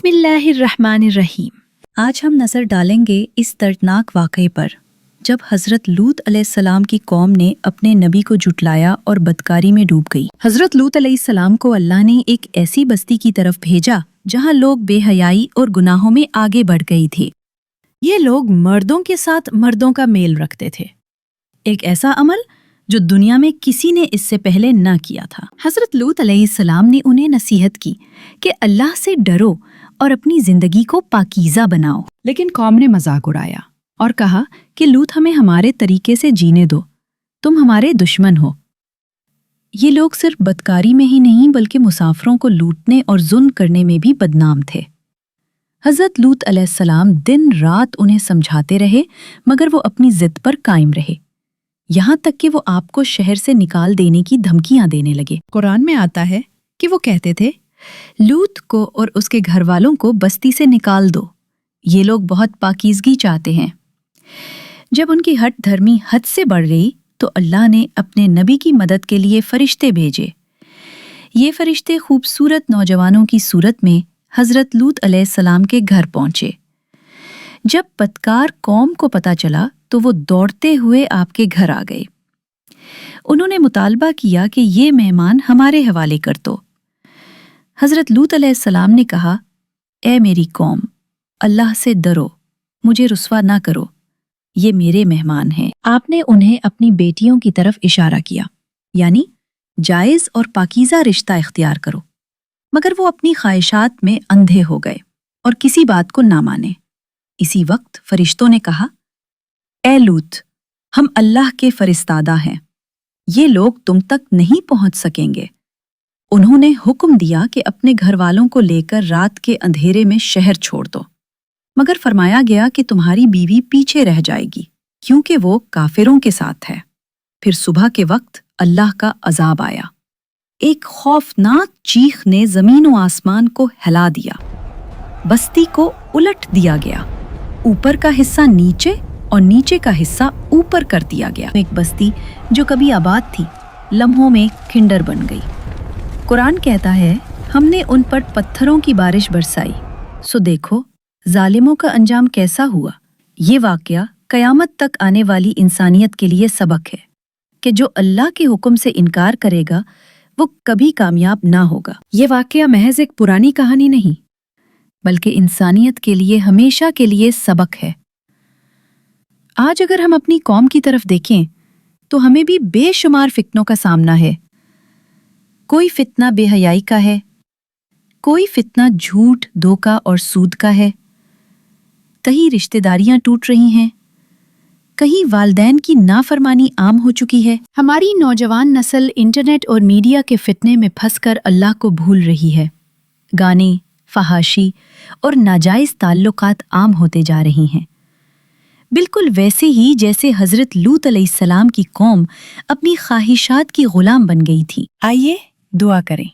बिस्मिल्लाहिर्रहमानिर्रहीम। आज हम नज़र डालेंगे इस दर्दनाक वाक़ये पर जब हज़रत लूत अलैहिस्सलाम की कौम ने अपने नबी को जुटलाया और बदकारी में डूब गई। हज़रत लूत अलैहिस्सलाम को अल्लाह ने एक ऐसी बस्ती की तरफ भेजा जहाँ लोग बेहयाई और गुनाहों में आगे बढ़ गए थे। ये लोग मर्दों के साथ मर्दों का मेल रखते थे, एक ऐसा अमल जो दुनिया में किसी ने इससे पहले न किया था। हज़रत लूत अलैहिस्सलाम ने उन्हें नसीहत की कि अल्लाह से डरो और अपनी जिंदगी को पाकीज़ा बनाओ। लेकिन कौम ने मजाक उड़ाया और कहा कि लूत हमें हमारे तरीके से जीने दो, तुम हमारे दुश्मन हो। ये लोग सिर्फ बदकारी में ही नहीं बल्कि मुसाफिरों को लूटने और जुल्म करने में भी बदनाम थे। हज़रत लूत अलैहिस्सलाम दिन रात उन्हें समझाते रहे मगर वो अपनी जिद पर कायम रहे, यहाँ तक कि वो आपको शहर से निकाल देने की धमकियां देने लगे। कुरान में आता है कि वो कहते थे, लूत को और उसके घर वालों को बस्ती से निकाल दो, ये लोग बहुत पाकीज़गी चाहते हैं। जब उनकी हठ धर्मी हद से बढ़ गई तो अल्लाह ने अपने नबी की मदद के लिए फरिश्ते भेजे। ये फरिश्ते खूबसूरत नौजवानों की सूरत में हज़रत लूत अलैहिस्सलाम के घर पहुंचे। जब बदकार कौम को पता चला तो वो दौड़ते हुए आपके घर आ गए। उन्होंने मुतालबा किया कि ये मेहमान हमारे हवाले कर दो। हज़रत लूत अलैहिस्सलाम ने कहा, ए मेरी कौम, अल्लाह से डरो, मुझे रुस्वा ना करो, ये मेरे मेहमान हैं। आपने उन्हें अपनी बेटियों की तरफ इशारा किया, यानी जायज़ और पाकीज़ा रिश्ता इख्तियार करो। मगर वो अपनी ख्वाहिशात में अंधे हो गए और किसी बात को ना माने। इसी वक्त फरिश्तों ने कहा, ए लूत, हम अल्लाह के फरिस्तादा हैं, ये लोग तुम तक नहीं पहुंच सकेंगे। उन्होंने हुक्म दिया कि अपने घर वालों को लेकर रात के अंधेरे में शहर छोड़ दो, मगर फरमाया गया कि तुम्हारी बीवी पीछे रह जाएगी क्योंकि वो काफिरों के साथ है। फिर सुबह के वक्त अल्लाह का अजाब आया। एक खौफनाक चीख ने जमीन व आसमान को हिला दिया। बस्ती को उलट दिया गया, ऊपर का हिस्सा नीचे और नीचे का हिस्सा ऊपर कर दिया गया। एक बस्ती जो कभी आबाद थी लम्हों में खिंडर बन गई। कुरान कहता है, हमने उन पर पत्थरों की बारिश बरसाई, सो देखो जालिमों का अंजाम कैसा हुआ। ये वाकया कयामत तक आने वाली इंसानियत के लिए सबक है कि जो अल्लाह के हुक्म से इनकार करेगा वो कभी कामयाब ना होगा। ये वाकया महज एक पुरानी कहानी नहीं बल्कि इंसानियत के लिए हमेशा के लिए सबक है। आज अगर हम अपनी कौम की तरफ देखें तो हमें भी बेशुमार फितनों का सामना है। कोई फितना बेहयाई का है, कोई फितना झूठ, धोखा और सूद का है। कहीं रिश्तेदारियां टूट रही हैं, कहीं वालदैन की नाफरमानी आम हो चुकी है। हमारी नौजवान नस्ल इंटरनेट और मीडिया के फितने में फंसकर अल्लाह को भूल रही है। गाने, फहाशी और नाजायज ताल्लुकात आम होते जा रही हैं, बिल्कुल वैसे ही जैसे हज़रत लूत अलैहिस्सलाम की कौम अपनी ख्वाहिशात की गुलाम बन गई थी। आइए दुआ करें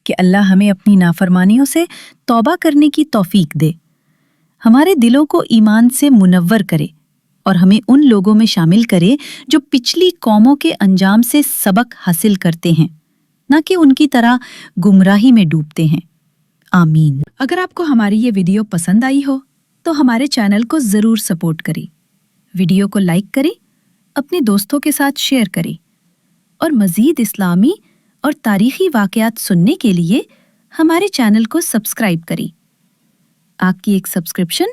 कि अल्लाह हमें अपनी नाफरमानियों से तौबा करने की तौफीक दे, हमारे दिलों को ईमान से मुनव्वर करे और हमें उन लोगों में शामिल करे जो पिछली कौमों के अंजाम से सबक हासिल करते हैं, न कि उनकी तरह गुमराही में डूबते हैं। आमीन। अगर आपको हमारी ये वीडियो पसंद आई हो तो हमारे चैनल को ज़रूर सपोर्ट करें, वीडियो को लाइक करें, अपने दोस्तों के साथ शेयर करें और मज़ीद इस्लामी और तारीख़ी वाक़यात सुनने के लिए हमारे चैनल को सब्सक्राइब करें। आपकी एक सब्सक्रिप्शन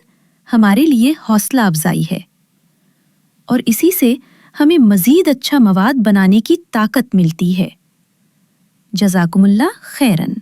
हमारे लिए हौसला अफजाई है और इसी से हमें मज़ीद अच्छा मवाद बनाने की ताकत मिलती है। जज़ाकुमुल्लाह खैरन।